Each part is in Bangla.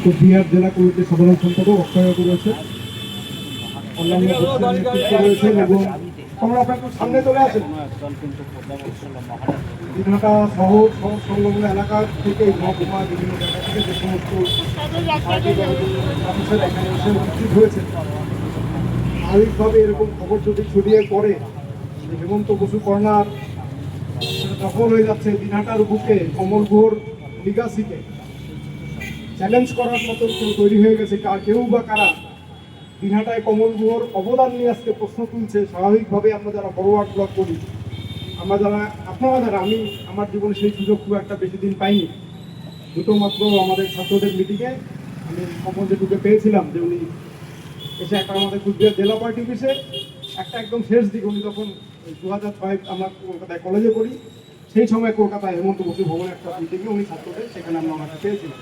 কোচবিহার জেলা কমিটির সাধারণ সম্পাদক অক্ষয় রয়েছে, অন্যান্য নেতৃত্ব রয়েছেন এবং আমরা আপনার সামনে চলে আসেন। দিনহাটা শহর সংলগ্ন এলাকা থেকে মহকুমা বিভিন্ন জায়গা থেকে যে সমস্ত মানুষের এখানে এসে উপস্থিত হয়েছে, স্বাভাবিকভাবে এরকম খবর যদি ছড়িয়ে পড়ে হেমন্ত বসু কর্নার দখল হয়ে যাচ্ছে, দিনহাটার বুকে কমল গুহর লিগাসিকে চ্যালেঞ্জ করার মতো কেউ তৈরি হয়ে গেছে, কেউ বা কারা দিনহাটায় কমল গুহর অবদান নিয়ে আজকে প্রশ্ন তুলছে। স্বাভাবিকভাবে আমরা যারা ফরওয়ার্ড ব্লক করি, আমরা যারা আপনারা যারা, আমি আমার জীবনে সেই সুযোগ খুব একটা বেশি দিন পাইনি, দুটো মাত্র আমাদের ছাত্রদের মিটিংয়ে আমি কমল যেটুকু পেয়েছিলাম যে উনি এসে একটা আমাদের কুচবিহার জেলা পার্টি অফিসে একটা একদম শেষ দিকে, উনি তখন 2006 আমরা কলকাতায় কলেজে পড়ি, সেই সময় কলকাতায় হেমন্ত বসু ভবনে একটা মিটিংয়ে উনি ছাত্রদের, সেখানে আমরা ওনাকে পেয়েছিলাম।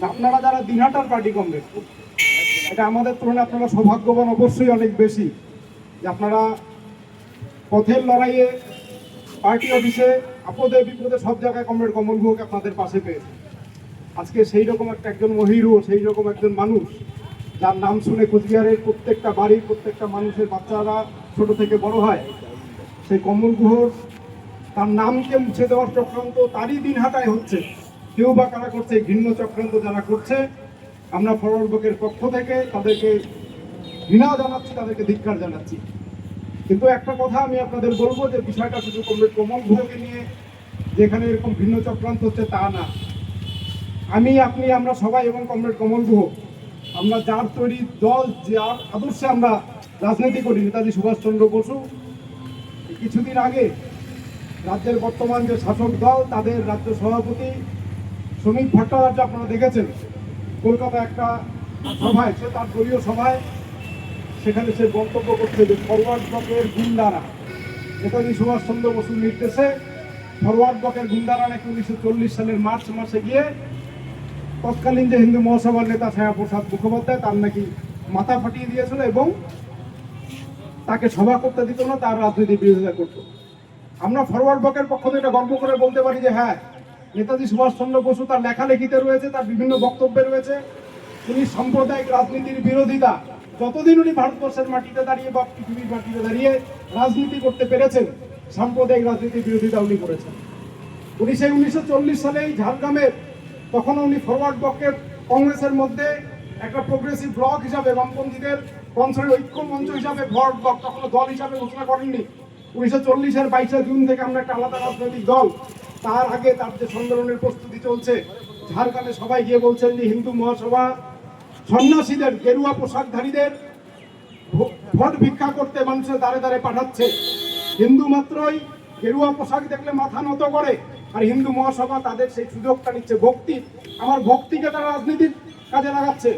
আপনারা যারা দিনহাটার পার্টি কমরেড, এটা আমাদের তুলনায় আপনারা সৌভাগ্যবান অবশ্যই অনেক বেশি যে আপনারা পথের লড়াইয়ে পার্টি অফিসে আপদে বিপদে সব জায়গায় কমরেড কমল গুহকে আপনাদের পাশে পেয়েছে। আজকে সেই রকম একজন মহিরু, সেই রকম একজন মানুষ যার নাম শুনে কোচবিহারের প্রত্যেকটা বাড়ির প্রত্যেকটা মানুষের বাচ্চারা ছোট থেকে বড় হয়, সেই কমল গুহর তার নামকে মুছে দেওয়ার চক্রান্ত তারই দিনহাটায় হচ্ছে। কেউ বা কারা করছে, ঘৃণ্য চক্রান্ত যারা করছে, আমরা ফরওয়ার্ড ব্লকের পক্ষ থেকে তাদেরকে ঘৃণা জানাচ্ছি, তাদেরকে ধিক্কার জানাচ্ছি। কিন্তু একটা কথা আমি আপনাদের বলবো যে বিষয়টা শুধু কমরেড কমল গুহকে নিয়ে যেখানে এরকম ভিন্ন চক্রান্ত হচ্ছে তা না। আমি, আপনি, আমরা সবাই এবং কমরেড কমল গুহ, আমরা যার তৈরি দল, যার আদর্শে আমরা রাজনীতি করি, নেতাজি সুভাষচন্দ্র বসু, কিছুদিন আগে রাজ্যের বর্তমান যে শাসক দল তাদের রাজ্য সভাপতি শ্রমিক ভট্টাচার্য, আপনারা দেখেছেন কলকাতা একটা সভায়, সে তার দলীয় সভায় সেখানে সে মন্তব্য করছে যে ফরওয়ার্ড ব্লকের গুন্ডারা, নেতাজি সুভাষচন্দ্র বসুর নির্দেশে ফরওয়ার্ড ব্লকের গুন্ডারা নাকি 1940 সালের মার্চ মাসে গিয়ে তৎকালীন যে হিন্দু মহাসভার নেতা ছায়াপ্রসাদ মুখোপাধ্যায় তার নাকি মাথা ফাটিয়ে দিয়েছিল এবং তাকে সভা করতে দিত না, তার রাজনীতির বিরোধিতা করত। আমরা ফরওয়ার্ড ব্লকের পক্ষ থেকে গর্ব করে বলতে পারি যে হ্যাঁ, নেতাজি সুভাষচন্দ্র বসু তার লেখালেখিতে রয়েছে, তার বিভিন্ন বক্তব্যে রয়েছে, উনি সাম্প্রদায়িক রাজনীতির বিরোধিতা, যতদিন উনি ভারতবর্ষের মাটিতে দাঁড়িয়ে বা পৃথিবীর মাটিতে দাঁড়িয়ে রাজনীতি করতে পেরেছেন, সাম্প্রদায়িক রাজনীতির বিরোধিতা উনি করেছেন। উনি সেই 1940 সালেই ঝাড়গ্রামের, তখন উনি ফরওয়ার্ড ব্লকের কংগ্রেসের মধ্যে একটা প্রোগ্রেসিভ ব্লক হিসাবে, বামপন্থীদের কনসার্ট ঐক্য মঞ্চ হিসাবে ফরওয়ার্ড ব্লক তখনও দল হিসাবে ঘোষণা করেননি। 1940-এর 22শে জুন থেকে আমরা একটা আলাদা রাজনৈতিক দল। তার আগে তার যে সম্মেলনের প্রস্তুতি চলছে, ঝাড়গ্রামে সবাই গিয়ে বলছেন যে হিন্দু মহাসভা সন্ন্যাসীদের, গেরুয়া পোশাকধারীদের ভোট ভিক্ষা করতে মানুষের দ্বারে দ্বারে পাঠাচ্ছে। হিন্দু মাত্রই গেরুয়া পোশাক দেখলে মাথা নত করে, আর হিন্দু মহাসভা তাদের সেই সুযোগটা নিচ্ছে। ভক্তি, আমার ভক্তিকে তারা রাজনীতির কাজে লাগাচ্ছে।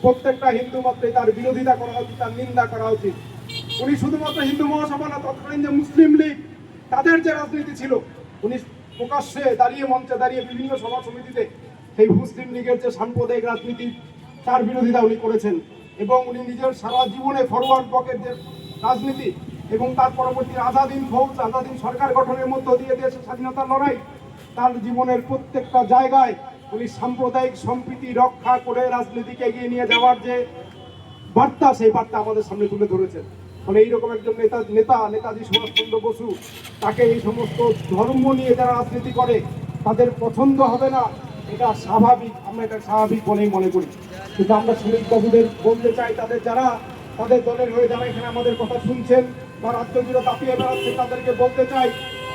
প্রত্যেকটা হিন্দু মাত্রই তার বিরোধিতা করা উচিত, তার নিন্দা করা উচিত। উনি শুধুমাত্র হিন্দু মহাসভা না, তৎকালীন যে মুসলিম লীগ তাদের যে রাজনীতি ছিল, উনি প্রকাশ্যে দাঁড়িয়ে, মঞ্চে দাঁড়িয়ে বিভিন্ন সভা সমিতিতে সেই মুসলিম লীগের যে সাম্প্রদায়িক রাজনীতি তার বিরোধিতা উনি করেছেন। এবং উনি নিজের সারা জীবনে ফরওয়ার্ড ব্লকের যে রাজনীতি এবং তার পরবর্তী আজাদিন ফৌজ, আজাদিন সরকার গঠনের মধ্য দিয়ে দেশের স্বাধীনতার লড়াই, তার জীবনের প্রত্যেকটা জায়গায় উনি সাম্প্রদায়িক সম্প্রীতি রক্ষা করে রাজনীতিকে এগিয়ে নিয়ে যাওয়ার যে বার্তা, সেই বার্তা আমাদের সামনে তুলে ধরেছেন। মানে এইরকম একজন নেতাজি সুভাষচন্দ্র বসু, তাকে এই সমস্ত ধর্ম নিয়ে যারা রাজনীতি করে তাদের পছন্দ হবে না, এটা স্বাভাবিক, আমরা এটা স্বাভাবিক বলেই মনে করি। কিন্তু আমরা শ্রমিক বাবুদের বলতে চাই, তাদের যারা তাদের দলের হয়ে যারা এখানে আমাদের কথা শুনছেন বা রাজ্য জুড়ে দাপিয়ে বেড়াচ্ছেন, তাদেরকে বলতে চাই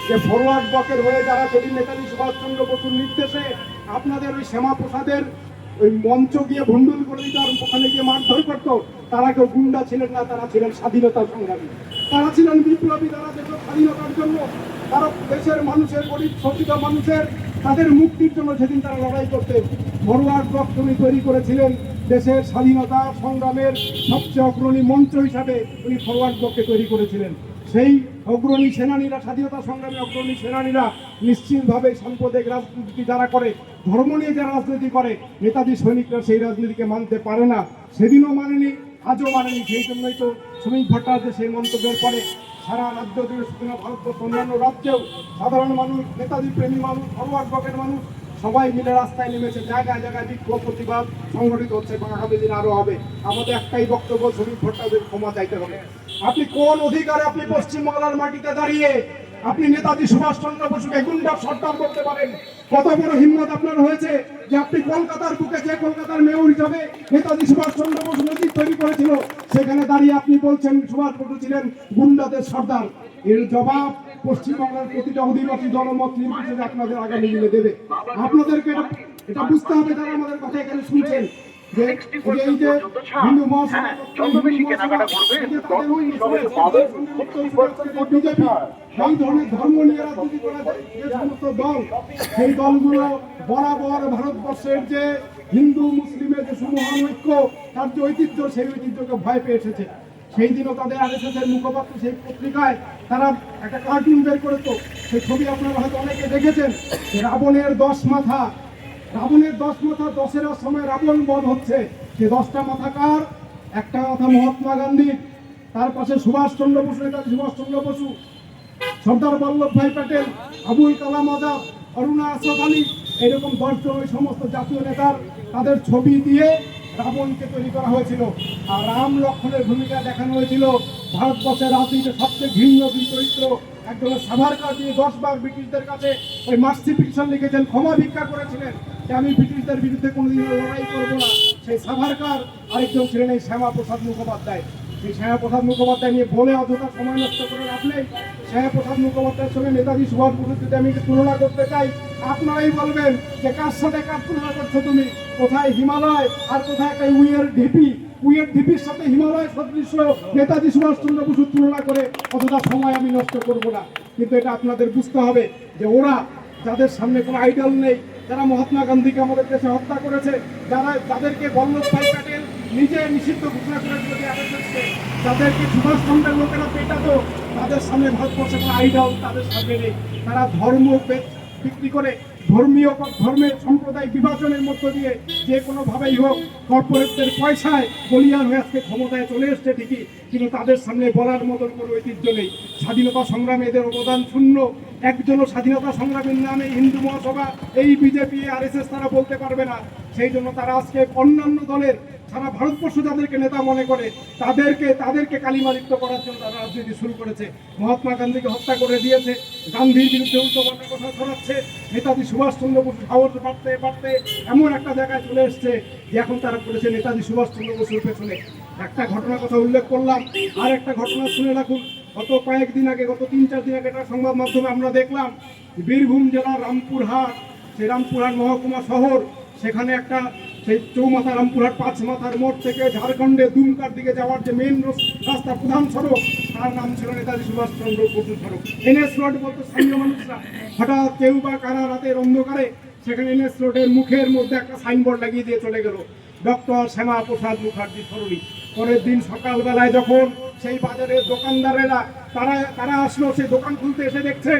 যে ফরওয়ার্ড ব্লকের হয়ে যারা সেদিন নেতাজি সুভাষচন্দ্র বসুর নির্দেশে আপনাদের ওই শ্যামাপ্রসাদের ওই মঞ্চ গিয়ে ভণ্ডুল করে দিত আর ওখানে গিয়ে মারধর করতো, তারা কেউ গুন্ডা ছিলেন না, তারা ছিলেন স্বাধীনতা সংগ্রামী, তারা ছিলেন বিপ্লবী, তারা দেশের স্বাধীনতার জন্য, তারা দেশের মানুষের, গরিব শোষিত মানুষের, তাদের মুক্তির জন্য সেদিন তারা লড়াই করতেন। ফরওয়ার্ড ব্লক উনি তৈরি করেছিলেন দেশের স্বাধীনতা সংগ্রামের সবচেয়ে অগ্রণী মঞ্চ হিসাবে উনি ফরওয়ার্ড ব্লককে তৈরি করেছিলেন। সেই অগ্রণী সেনানীরা, স্বাধীনতা সংগ্রামী অগ্রণী সেনানীরা নিশ্চিতভাবে সাম্প্রদায়িক রাজনীতি যারা করে, ধর্ম নিয়ে যারা রাজনীতি করে, নেতাজি সৈনিকরা সেই রাজনীতিকে মানতে পারে না। সেদিনও মানেনি, আজও মানেনি। সেই জন্যই তো শ্রমিক ভট্টাচার্য সেই মন্তব্যের পরে সারা রাজ্য জুড়ে, শুধু না ভারতবর্ষ, অন্যান্য রাজ্যেও সাধারণ মানুষ, নেতাজি প্রেমী মানুষ, ফরওয়ার্ড ব্লকের মানুষ সবাই মিলে রাস্তায় নেমেছে, জায়গায় জায়গায় বিক্ষোভ প্রতিবাদ সংগঠিত হচ্ছে এবং আগামী দিন আরো হবে। আমাদের একটাই বক্তব্য, শ্রমিক ভোটারদের ক্ষমা চাইতে হবে। আপনি কোন অধিকারে আপনি পশ্চিমবাংলার মাটিতে দাঁড়িয়ে আপনি নেতাজি সুভাষচন্দ্র বসুকে গুন্ডা সর্দার করতে পারেন? কত বড় হিম্মত আপনার হয়েছে যে আপনি কলকাতার বুকে, যে কলকাতার মেয়র হিসাবে নেতাজি সুভাষচন্দ্র বসু নজির তৈরি করেছিল, সেখানে দাঁড়িয়ে আপনি বলছেন সুভাষ বসু ছিলেন গুন্ডাদের সর্দার। এর জবাব পশ্চিমবাংলার প্রতিটা অধিবাসী জনমত নির্বিশেষে আপনাদের আগামী দিনে দেবে। আপনাদেরকে এটা বুঝতে হবে, যারা আমাদের কথা এখানে শুনছেন, যে এই যে হিন্দু মহাসভা, বিজেপি এই ধরনের ধর্ম নিয়ে রাজনীতি করা যে সমস্ত দল, সেই দলগুলো বরাবর ভারতবর্ষের যে হিন্দু মুসলিমের যে সুমহান ঐক্য, তার যে ঐতিহ্য, সেই ঐতিহ্যকে ভয় পেয়ে এসেছে। সেই দিনও তাদের আরএসএস এর মুখপাত্র সেই পত্রিকায় তারা একটা কার্টুন বের করেতো, সেই ছবি আপনারা হয়তো অনেকে দেখেছেন। রাবণের 10 মাথা, রাবণের 10 মাথা, দশেরার সময় রাবণ বধ হচ্ছে। সে 10টা মাথা কার? একটা মাথা মহাত্মা গান্ধী, তার পাশে সুভাষচন্দ্র বসু, নেতাজি সুভাষচন্দ্র বসু, সর্দার বল্লভভাই প্যাটেল, আবুল কালাম আজাদ, অরুণা আশরাফ আলী, এরকম 10 জন ওই সমস্ত জাতীয় নেতার তাদের ছবি দিয়ে রাবণকে তৈরি করা হয়েছিল। আর রাম লক্ষ্মণের ভূমিকা দেখানো হয়েছিল ভারতবর্ষের রাজনীতিতে সবচেয়ে ঘৃণ্য দুই চরিত্র। একজনের সাভারকার, দিয়ে 10 বার ব্রিটিশদের কাছে ওই মার্সি পিটিশন লিখেছেন, ক্ষমা ভিক্ষা করেছিলেন যে আমি ব্রিটিশদের বিরুদ্ধে কোনোদিন লড়াই করবো না, সেই সাভারকার। আরেকজন ছিলেন এই শ্যামাপ্রসাদ মুখোপাধ্যায়। এই শ্যামাপ্রসাদ মুখোপাধ্যায় নিয়ে বলে অযথা সময় নষ্ট করে লাভ নেই। শ্যামাপ্রসাদ মুখোপাধ্যায়ের সঙ্গে নেতাজি সুভাষ বসুর যদি আমি তুলনা করতে চাই, আপনারাই বলবেন যে কার সাথে কার তুলনা করছো তুমি? কোথায় হিমালয় আর কোথায় একটা উইয়ের ঢিপি? উইয়ের ঢিপির সাথে হিমালয় সদৃশ্য নেতাজি সুভাষচন্দ্র বসুর তুলনা করে অতটা সময় আমি নষ্ট করব না। কিন্তু এটা আপনাদের বুঝতে হবে যে ওরা, যাদের সামনে কোনো আইডল নেই, যারা মহাত্মা গান্ধীকে আমাদের দেশে হত্যা করেছে, যাদেরকে বল্লভভাই প্যাটেল নিজে নিষিদ্ধ ঘোষণা করেছিল, যাদেরকে সুভাষচন্দ্রের লোকেরা পেটাতো, তাদের সামনে ভারতবর্ষে কোনো আইডল তাদের সামনে নেই। তারা ধর্ম বিক্রি করে, ধর্মের সম্প্রদায় বিভাজনের মধ্য দিয়ে যে কোনোভাবেই হোক কর্পোরেটদের পয়সায় বলিয়ান হয়ে আজকে ক্ষমতায় চলে এসছে ঠিকই, কিন্তু তাদের সামনে বলার মতন কোনো ঐতিহ্য নেই। স্বাধীনতা সংগ্রামে এদের অবদান শূন্য। একজনও স্বাধীনতা সংগ্রামীর নামে হিন্দু মহাসভা, এই বিজেপি, আরএসএস তারা বলতে পারবে না। সেই জন্য তারা আজকে অন্যান্য দলের, সারা ভারতবর্ষ যাদেরকে নেতা মনে করে, তাদেরকে কালিমালিপ্ত করার জন্য তারা রাজনীতি শুরু করেছে। মহাত্মা গান্ধীকে হত্যা করে দিয়েছে, গান্ধীর বিরুদ্ধে উল্টোপাল্টা কথা ছড়াচ্ছে। নেতাজি সুভাষচন্দ্র বসু সাহস বাড়তে বাড়তে এমন একটা জায়গায় চলে এসছে যে এখন তারা করেছে নেতাজি সুভাষচন্দ্র বসুর পেছনে। একটা ঘটনার কথা উল্লেখ করলাম, আর একটা ঘটনা শুনে রাখুন। গত কয়েকদিন আগে, গত 3-4 দিন আগে একটা সংবাদ মাধ্যমে আমরা দেখলাম, বীরভূম জেলার রামপুরহাট, সেই রামপুরহাট মহকুমা শহর, সেখানে একটা সেই চৌমাথা রামপুরহাট 5 মাথার মোড় থেকে ঝাড়খণ্ডে দুমকার দিকে যাওয়ার যে মেন রাস্তা, প্রধান সড়ক, তার নাম ছিল নেতাজি সুভাষচন্দ্র বসু সড়ক। এনএস রোড বলতো স্থানীয় মানুষরা। হঠাৎ কেউ বা কারা রাতের অন্ধকারে সেখানে এনএস রোডের মুখের মধ্যে একটা সাইনবোর্ড লাগিয়ে দিয়ে চলে গেল, ডক্টর শ্যামাপ্রসাদ মুখার্জি সরণি। পরের দিন সকালবেলায় যখন সেই বাজারের দোকানদারেরা তারা আসলো, সেই দোকান খুলতে এসে দেখছে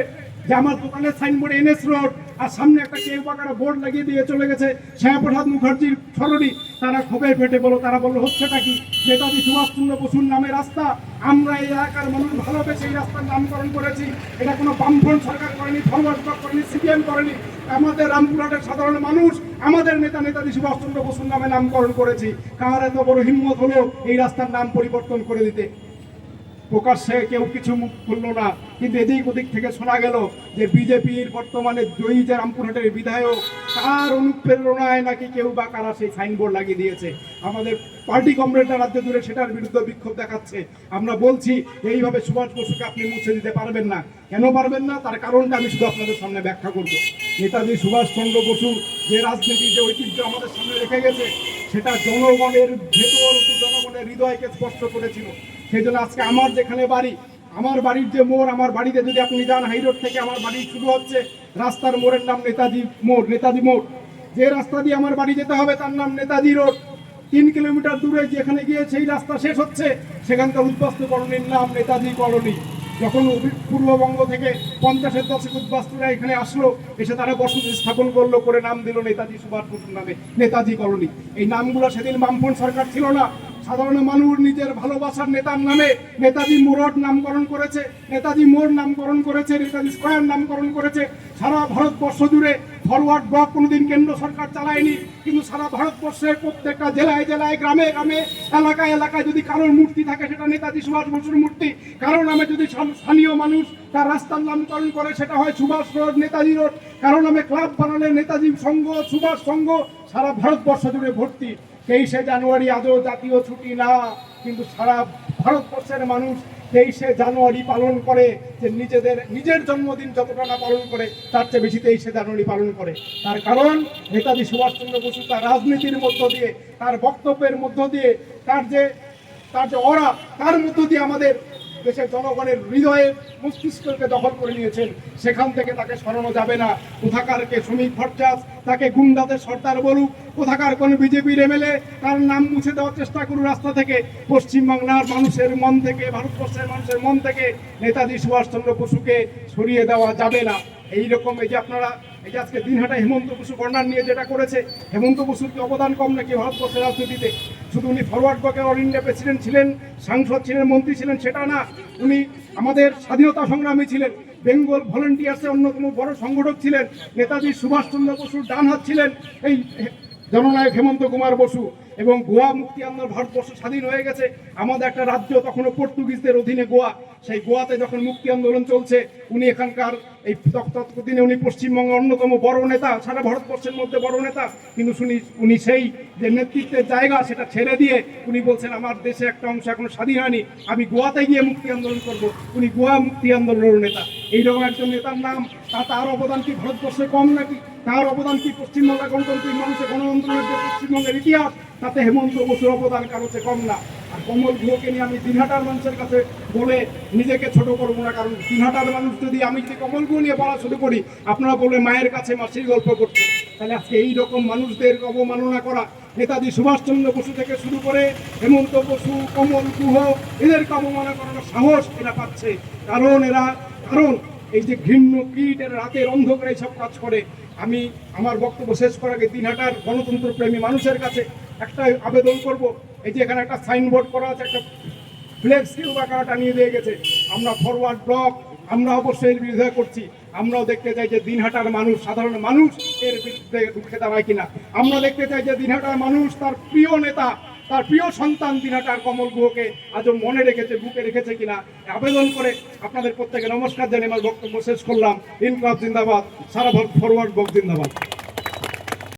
যে আমার দোকানের সাইনবোর্ডে এনএস রোড, আর সামনে একটা কেউ বাঁকারা বোর্ড লাগিয়ে দিয়ে চলে গেছে শ্যামাপ্রসাদ মুখার্জির সরণি। তারা ক্ষোভে ফেটে তারা বললো হচ্ছেটা কি? নেতাজি সুভাষচন্দ্র বসুর নামে রাস্তা, আমরা এই এলাকার মানুষ ভালোবেসে এই রাস্তার নামকরণ করেছি। এটা কোনো বামফ্রন্ট সরকার করেনি, ফরওয়ার্ড ব্লক করেনি, সিপিএম করেনি। আমাদের রামপুরহাটের সাধারণ মানুষ আমাদের নেতাজি সুভাষচন্দ্র বসুর নামে নামকরণ করেছি। কার এত বড় হিম্মত হলো এই রাস্তার নাম পরিবর্তন করে দিতে? প্রকাশ্যে কেউ কিছু মুখ খুললো না, কিন্তু এদিক ওদিক থেকে শোনা গেল যে বিজেপির বর্তমানে জয়ী যে রামপুরহাটের বিধায়ক, তার অনুপ্রেরণায় নাকি কেউ বা কারা সেই সাইনবোর্ড লাগিয়ে দিয়েছে। আমাদের পার্টি কমরেডরা রাজ্য জুড়ে সেটার বিরুদ্ধে বিক্ষোভ দেখাচ্ছে। আমরা বলছি এইভাবে সুভাষ বসুকে আপনি মুছে দিতে পারবেন না। কেন পারবেন না, তার কারণটা আমি শুধু আপনাদের সামনে ব্যাখ্যা করব। নেতাজি সুভাষচন্দ্র বসু যে রাজনীতির যে ঐতিহ্য আমাদের সামনে রেখে গেছে, সেটা জনগণের ভেতর, জনগণের হৃদয়কে স্পর্শ করেছিল। সেই জন্য আজকে আমার যেখানে বাড়ি, আমার বাড়ির যে মোড়, আমার বাড়িতে যদি আপনি যান, হাই রোড থেকে আমার বাড়ি শুরু হচ্ছে, রাস্তার মোড়ের নাম নেতাজি মোড়, নেতাজি মোড়। যে রাস্তা দিয়ে আমার বাড়ি যেতে হবে তার নাম নেতাজি রোড। 3 কিলোমিটার দূরে যেখানে গিয়ে সেই রাস্তা শেষ হচ্ছে, সেখানকার উদ্বাস্তু কলোনির নাম নেতাজি কলোনি। যখন পূর্ববঙ্গ থেকে 50-এর দশকে উদ্বাস্তুরা এখানে আসলো, এসে তারা বসতি স্থাপন করলো, করে নাম দিল নেতাজি সুভাষ বসুর নামে নেতাজি কলোনি। এই নামগুলো সেদিন বামফ্রন্ট সরকার ছিল না, সাধারণ মানুষ নিজের ভালোবাসার নেতার নামে নেতাজি মোড় নামকরণ করেছে, নেতাজি মোড় নামকরণ করেছে, নেতাজি স্কোয়ার নামকরণ করেছে। সারা ভারতবর্ষ জুড়ে ফরওয়ার্ড ব্লক কোনোদিন কেন্দ্র সরকার চালায়নি, কিন্তু সারা ভারতবর্ষের প্রত্যেকটা জেলায় জেলায়, গ্রামে গ্রামে, এলাকায় এলাকায় যদি কারোর মূর্তি থাকে সেটা নেতাজি সুভাষ বসুর মূর্তি। কারোর নামে যদি স্থানীয় মানুষ তার রাস্তার নামকরণ করে সেটা হয় সুভাষ রোড, নেতাজি রোড। কারোর নামে ক্লাব বানালে নেতাজি সংঘ, সুভাষ সংঘ। সারা ভারতবর্ষ জুড়ে ভর্তি। 23শে জানুয়ারি আজও জাতীয় ছুটি না, কিন্তু সারা ভারতবর্ষের মানুষ 23শে জানুয়ারি পালন করে, যে নিজের জন্মদিন যতটা না পালন করে তার চেয়ে বেশি 23শে জানুয়ারি পালন করে। তার কারণ নেতাজি সুভাষচন্দ্র বসু তার রাজনীতির মধ্য দিয়ে, তার বক্তব্যের মধ্য দিয়ে, তার যে অরা, তার মধ্য দিয়ে আমাদের দেশের জনগণের হৃদয়ে মস্তিষ্ককে দখল করে নিয়েছেন। সেখান থেকে তাকে সরানো যাবে না। কোথাকার কে শ্রমিক ভট্টাচ তাকে গুন্ডাদের সর্দার বলুক, কোথাকার কোন বিজেপির এমএলএ তার নাম মুছে দেওয়ার চেষ্টা করুন রাস্তা থেকে, পশ্চিমবাংলার মানুষের মন থেকে, ভারতবর্ষের মানুষের মন থেকে নেতাজি সুভাষচন্দ্র বসুকে সরিয়ে দেওয়া যাবে না। এইরকম এই যে আপনারা এই যে আজকে দিনহাটা হেমন্ত বসু কর্নার নিয়ে যেটা করেছে, হেমন্ত বসুর কি অবদান কম নাকি ভারতবর্ষের রাজনীতিতে? শুধু উনি ফরওয়ার্ড ব্লকের অল ইন্ডিয়া প্রেসিডেন্ট ছিলেন, সাংসদ ছিলেন, মন্ত্রী ছিলেন সেটা না, উনি আমাদের স্বাধীনতা সংগ্রামী ছিলেন, বেঙ্গল ভলেন্টিয়ার্সের অন্যতম বড় সংগঠক ছিলেন, নেতাজি সুভাষচন্দ্র বসুর ডান হাত ছিলেন এই জননায়ক হেমন্ত কুমার বসু। এবং গোয়া মুক্তি আন্দোলন, ভারতবর্ষ স্বাধীন হয়ে গেছে, আমাদের একটা রাজ্য তখনও পর্তুগিজদের অধীনে গোয়া, সেই গোয়াতে যখন মুক্তি আন্দোলন চলছে উনি এখানকার এই তৎদিনে উনি পশ্চিমবঙ্গের অন্যতম বড় নেতা, সারা ভারতবর্ষের মধ্যে বড় নেতা, কিন্তু উনি সেই যে নেতৃত্বের জায়গা সেটা ছেড়ে দিয়ে উনি বলছেন আমার দেশে একটা অংশ এখনো স্বাধীন হয়নি, আমি গোয়াতে গিয়ে মুক্তি আন্দোলন করব। উনি গোয়া মুক্তি আন্দোলনের নেতা। এইরকম একজন নেতার নাম, তার অবদান কি ভারতবর্ষে কম নাকি? তার অবদান কি পশ্চিমবাংলা গণতান্ত্রিক মানুষের গণতন্ত্রের যে পশ্চিমবঙ্গের ইতিহাস, তাতে হেমন্ত বসুর অবদান কারো চেয়ে কম না। আর কমল গুহকে নিয়ে আমি দিনহাটার মানুষের কাছে বলে নিজেকে ছোট করবো না, কারণ দিনহাটার মানুষ যদি আমি যদি কমল গুহ নিয়ে বলা শুরু করি আপনারা বলবে মায়ের কাছে মাসির গল্প করছে। তাহলে আজকে এইরকম মানুষদের অবমাননা করা, নেতাজি সুভাষচন্দ্র বসু থেকে শুরু করে হেমন্ত বসু, কমল গুহ, এদেরকে অবমাননা করার সাহস এরা পাচ্ছে। কারণ এই যে ঘৃণ্য কীট, এরা রাতের অন্ধকারে সব কাজ করে। আমি আমার বক্তব্য শেষ করার আগে দিনহাটার গণতন্ত্র প্রেমী মানুষের কাছে একটা আবেদন করব। এই যে এখানে একটা সাইনবোর্ড করা আছে, একটা ফ্লেক্স কিউবাকারা টানিয়ে দিয়ে গেছে, আমরা ফরওয়ার্ড ব্লক আমরা অবশ্যই এর বিরোধিতা করছি। আমরাও দেখতে চাই যে দিনহাটার মানুষ, সাধারণ মানুষ এর বিরুদ্ধে রুখে দাঁড়ায় কিনা। আমরা দেখতে চাই যে দিনহাটার মানুষ তার প্রিয় নেতা, তার প্রিয় সন্তান দিনহাটার কমল গুহকে আজও মনে রেখেছে, বুকে রেখেছে কিনা আবেদন করে আপনাদের প্রত্যেকে নমস্কার জানিয়ে আমার বক্তব্য শেষ করলাম। ইনকলাব জিন্দাবাদ, সারা ভারত ফরওয়ার্ড ব্লক জিন্দাবাদ।